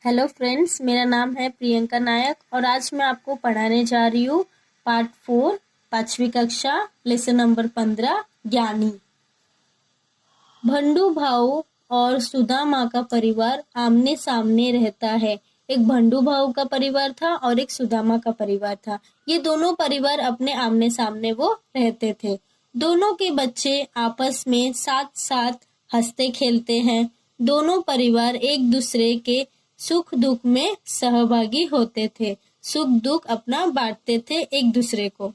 Hello friends, मेरा नाम है प्रियंका नायक और आज मैं आपको पढ़ाने जा रही हूँ पार्ट 4 5वीं कक्षा लेसन नंबर 15 ज्ञानी। भंडू भाऊ और सुदामा का परिवार आमने सामने रहता है। एक भंडू भाऊ का परिवार था और एक सुदामा का परिवार था। ये दोनों परिवार अपने आमने सामने वो रहते थे। दोनों के बच्चे आपस में साथ साथ हंसते खेलते हैं। दोनों परिवार एक दूसरे के सुख दुख में सहभागी होते थे। सुख दुख अपना बांटते थे एक दूसरे को।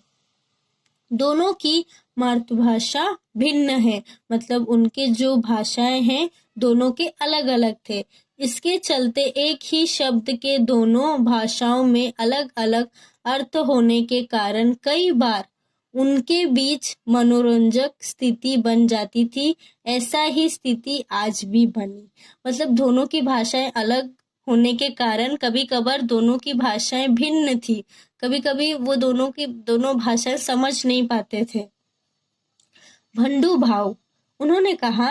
दोनों की मातृभाषा भिन्न है, मतलब उनके जो भाषाएं हैं दोनों के अलग अलग थे। इसके चलते एक ही शब्द के दोनों भाषाओं में अलग अलग अर्थ होने के कारण कई बार उनके बीच मनोरंजक स्थिति बन जाती थी। ऐसा ही स्थिति आज भी बनी, मतलब दोनों की भाषाएं अलग होने के कारण कभी कभार दोनों की भाषाएं भिन्न थी। कभी कभी वो दोनों भाषाएं समझ नहीं पाते थे। भंडू भाऊ उन्होंने कहा,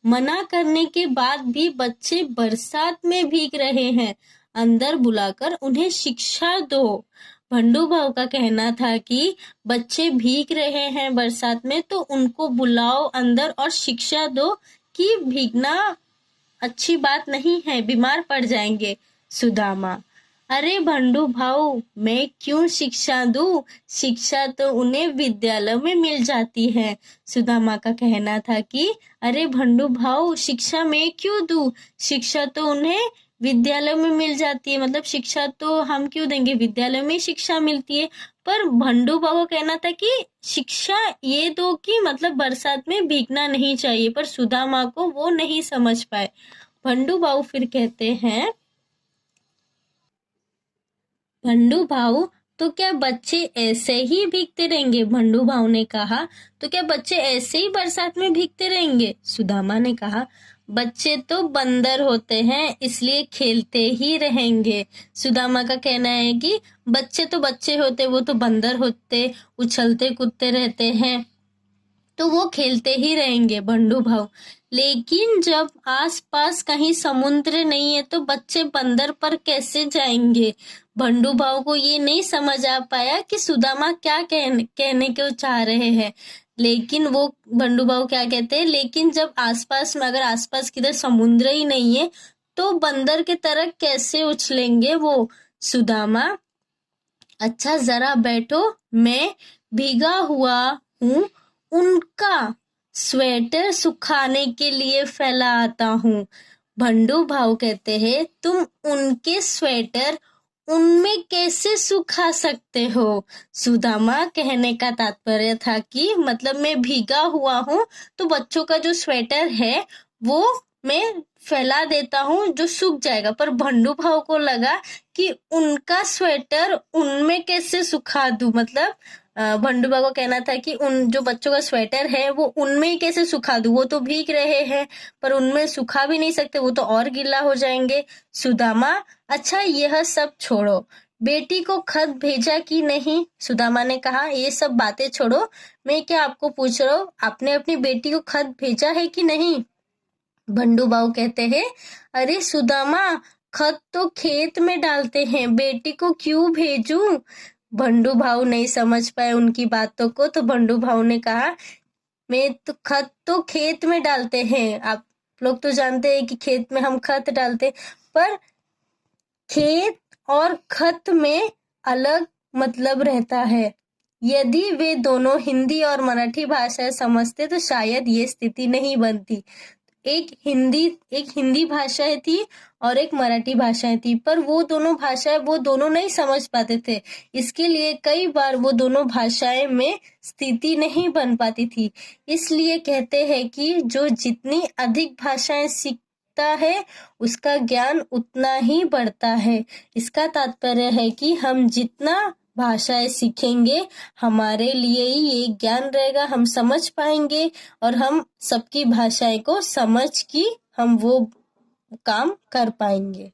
मना करने के बाद भी बच्चे बरसात में भीग रहे हैं, अंदर बुलाकर उन्हें शिक्षा दो। भंडू भाऊ का कहना था कि बच्चे भीग रहे हैं बरसात में तो उनको बुलाओ अंदर और शिक्षा दो कि भीगना अच्छी बात नहीं है, बीमार पड़ जाएंगे। सुदामा, अरे भंडू भाऊ, मैं क्यों शिक्षा दूं? शिक्षा तो उन्हें विद्यालय में मिल जाती है। सुदामा का कहना था कि अरे भंडू भाऊ, शिक्षा मैं क्यों दूं? शिक्षा तो उन्हें विद्यालय में मिल जाती है, मतलब शिक्षा तो हम क्यों देंगे, विद्यालय में शिक्षा मिलती है। पर भंडू भाऊ का कहना था कि शिक्षा ये दो कि मतलब बरसात में भीगना नहीं चाहिए, पर सुदामा को वो नहीं समझ पाए। भंडू भाऊ फिर कहते हैं, भंडू भाऊ, तो क्या बच्चे ऐसे ही भीगते रहेंगे? भंडू भाऊ ने कहा, तो क्या बच्चे ऐसे ही बरसात में भीगते रहेंगे? सुदामा ने कहा, बच्चे तो बंदर होते हैं इसलिए खेलते ही रहेंगे। सुदामा का कहना है कि बच्चे तो बच्चे होते, वो तो बंदर होते, उछलते कूदते रहते हैं तो वो खेलते ही रहेंगे। भंडू भाऊ, लेकिन जब आसपास कहीं समुद्र नहीं है तो बच्चे बंदर पर कैसे जाएंगे? भंडू भाऊ को ये नहीं समझ आ पाया कि सुदामा क्या कहने को चाह रहे हैं। लेकिन वो भंडू भाऊ क्या कहते हैं, लेकिन जब आसपास में अगर आसपास किधर समुद्र ही नहीं है तो बंदर की तरह कैसे उछलेंगे वो? सुदामा, अच्छा जरा बैठो, मैं भीगा हुआ हूँ, उनका स्वेटर सुखाने के लिए फैला आता हूँ। भंडू भाऊ कहते हैं, तुम उनके स्वेटर उनमें कैसे सुखा सकते हो? सुदामा कहने का तात्पर्य था कि मतलब मैं भीगा हुआ हूँ तो बच्चों का जो स्वेटर है वो मैं फैला देता हूँ जो सूख जाएगा। पर भंडू भाऊ को लगा कि उनका स्वेटर उनमें कैसे सुखा दूं, मतलब भंडू भाऊ को कहना था कि उन जो बच्चों का स्वेटर है वो उनमें ही कैसे सुखा दूं, वो तो भीग रहे हैं पर उनमें सुखा भी नहीं सकते, वो तो और गीला हो जाएंगे। सुदामा, अच्छा यह सब छोड़ो, बेटी को खत भेजा कि नहीं? सुदामा ने कहा, ये सब बातें छोड़ो, मैं क्या आपको पूछ रहा हूँ, आपने अपनी बेटी को खत भेजा है कि नहीं? भंडू भाऊ कहते हैं, अरे सुदामा, खत तो खेत में डालते हैं, बेटी को क्यों भेजूं? भंडू भाऊ नहीं समझ पाए उनकी बातों को, तो भंडू भाऊ ने कहा, मैं तो खत तो खेत में डालते हैं, आप लोग तो जानते हैं कि खेत में हम खत डालते, पर खेत और खत में अलग मतलब रहता है। यदि वे दोनों हिंदी और मराठी भाषा समझते तो शायद ये स्थिति नहीं बनती। एक हिंदी भाषा थी और एक मराठी भाषाएं थी, पर वो दोनों भाषाएं वो दोनों नहीं समझ पाते थे। इसके लिए कई बार वो दोनों भाषाएं में स्थिति नहीं बन पाती थी। इसलिए कहते हैं कि जो जितनी अधिक भाषाएं सीखता है उसका ज्ञान उतना ही बढ़ता है। इसका तात्पर्य है कि हम जितना भाषाएं सीखेंगे हमारे लिए ही ये ज्ञान रहेगा, हम समझ पाएंगे और हम सबकी भाषाएं को समझ के हम वो काम कर पाएंगे।